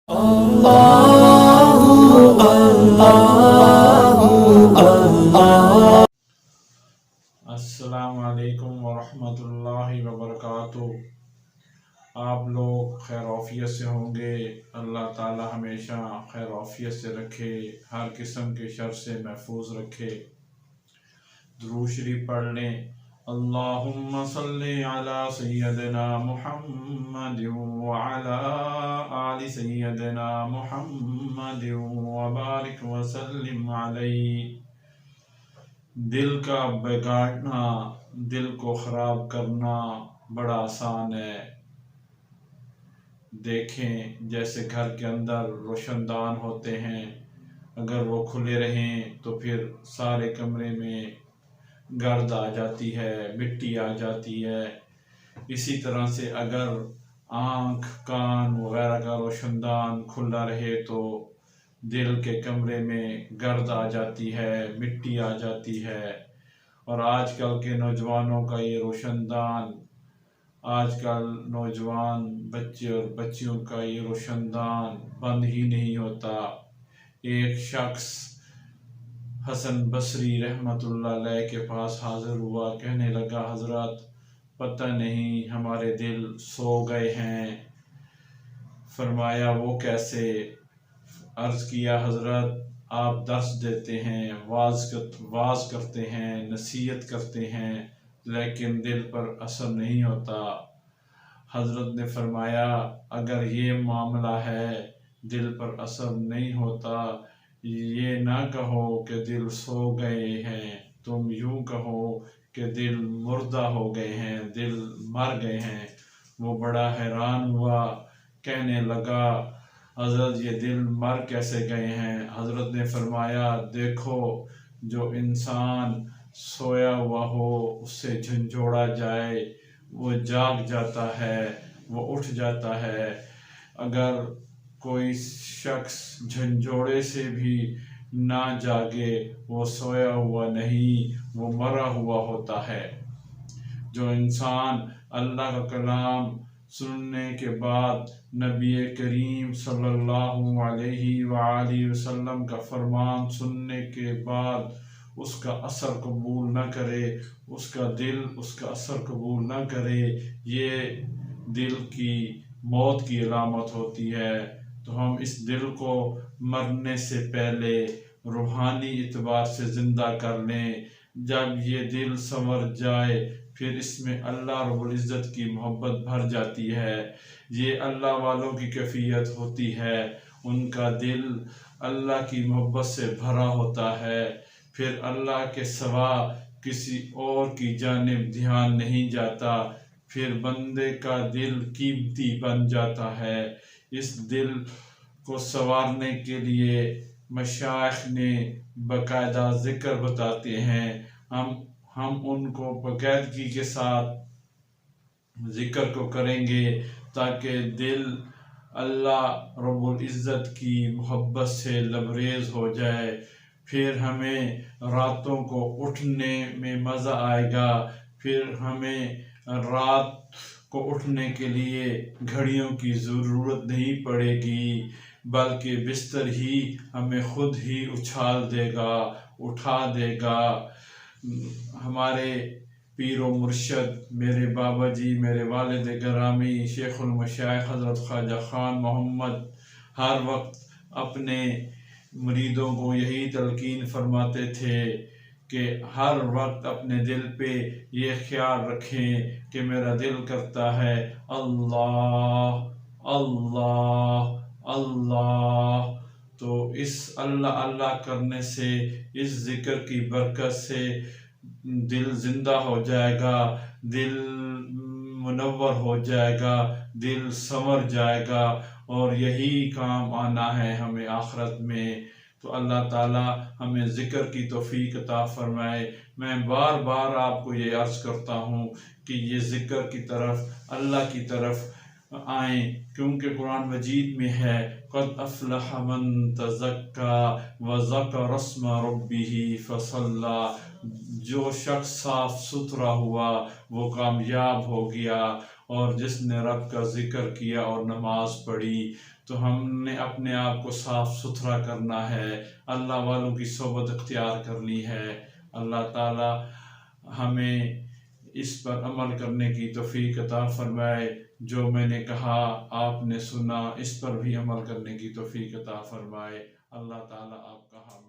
السلام علیکم ورحمۃ اللہ وبرکاتہ۔ آپ لوگ خیر عافیت سے ہوں گے۔ اللہ تعالی ہمیشہ خیر عافیت سے رکھے، ہر قسم کے شر سے محفوظ رکھے۔ درود شریف پڑھ لیں۔ اللہم صلی علی سیدنا محمد وعلی آل سیدنا محمد وبارک وسلم علیہ۔ دل کا بگاڑنا، دل کو خراب کرنا بڑا آسان ہے۔ دیکھیں جیسے گھر کے اندر روشن دان ہوتے ہیں، اگر وہ کھلے رہیں تو پھر سارے کمرے میں گرد آ جاتی ہے، مٹی آ جاتی ہے۔ اسی طرح سے اگر آنکھ، کان وغیرہ کا روشن دان کھلا رہے تو دل کے کمرے میں گرد آ جاتی ہے، مٹی آ جاتی ہے۔ اور آج کل کے نوجوانوں کا یہ روشن دان، آج کل نوجوان بچے اور بچیوں کا یہ روشن دان بند ہی نہیں ہوتا۔ ایک شخص حسن بصری رحمۃ اللہ علیہ کے پاس حاضر ہوا، کہنے لگا حضرت پتہ نہیں ہمارے دل سو گئے ہیں۔ فرمایا وہ کیسے؟ عرض کیا حضرت آپ درس دیتے ہیں، واعظ کرتے ہیں، نصیحت کرتے ہیں، لیکن دل پر اثر نہیں ہوتا۔ حضرت نے فرمایا اگر یہ معاملہ ہے، دل پر اثر نہیں ہوتا، یہ نہ کہو کہ دل سو گئے ہیں، تم یوں کہو کہ دل مردہ ہو گئے ہیں، دل مر گئے ہیں۔ وہ بڑا حیران ہوا، کہنے لگا حضرت یہ دل مر کیسے گئے ہیں؟ حضرت نے فرمایا دیکھو جو انسان سویا ہوا ہو اس سے جھنجھوڑا جائے وہ جاگ جاتا ہے، وہ اٹھ جاتا ہے۔ اگر کوئی شخص جھنجھوڑے سے بھی نہ جاگے وہ سویا ہوا نہیں، وہ مرا ہوا ہوتا ہے۔ جو انسان اللہ کا کلام سننے کے بعد نبی کریم صلی اللہ علیہ وآلہ وسلم کا فرمان سننے کے بعد اس کا اثر قبول نہ کرے، اس کا دل اس کا اثر قبول نہ کرے، یہ دل کی موت کی علامت ہوتی ہے۔ تو ہم اس دل کو مرنے سے پہلے روحانی اعتبار سے زندہ کر لیں۔ جب یہ دل سنور جائے پھر اس میں اللہ رب العزت کی محبت بھر جاتی ہے۔ یہ اللہ والوں کی کیفیت ہوتی ہے، ان کا دل اللہ کی محبت سے بھرا ہوتا ہے، پھر اللہ کے سوا کسی اور کی جانب دھیان نہیں جاتا، پھر بندے کا دل قیمتی بن جاتا ہے۔ اس دل کو سنوارنے کے لیے مشائخ نے باقاعدہ ذکر بتاتے ہیں، ہم ان کو باقاعدگی کے ساتھ ذکر کو کریں گے تاکہ دل اللہ رب العزت کی محبت سے لبریز ہو جائے۔ پھر ہمیں راتوں کو اٹھنے میں مزہ آئے گا، پھر ہمیں رات کو اٹھنے کے لیے گھڑیوں کی ضرورت نہیں پڑے گی، بلکہ بستر ہی ہمیں خود ہی اچھال دے گا، اٹھا دے گا۔ ہمارے پیر و مرشد میرے بابا جی، میرے والد گرامی شیخ المشائخ حضرت خواجہ خان محمد ہر وقت اپنے مریدوں کو یہی تلقین فرماتے تھے کہ ہر وقت اپنے دل پہ یہ خیال رکھیں کہ میرا دل کرتا ہے اللہ اللہ اللہ۔ تو اس اللہ اللہ کرنے سے، اس ذکر کی برکت سے دل زندہ ہو جائے گا، دل منور ہو جائے گا، دل سنور جائے گا، اور یہی کام آنا ہے ہمیں آخرت میں۔ تو اللہ تعالیٰ ہمیں ذکر کی توفیق عطا فرمائے۔ میں بار بار آپ کو یہ عرض کرتا ہوں کہ یہ ذکر کی طرف، اللہ کی طرف آئیں، کیونکہ قرآن مجید میں ہے قد افلح من تزکا وذکر اسم ربہ فصلی، جو شخص صاف ستھرا ہوا وہ کامیاب ہو گیا، اور جس نے رب کا ذکر کیا اور نماز پڑھی۔ تو ہم نے اپنے آپ کو صاف ستھرا کرنا ہے، اللہ والوں کی صحبت اختیار کرنی ہے۔ اللہ تعالی ہمیں اس پر عمل کرنے کی توفیق عطا فرمائے۔ جو میں نے کہا آپ نے سنا، اس پر بھی عمل کرنے کی توفیق عطا فرمائے۔ اللہ تعالی آپ کا حافظ۔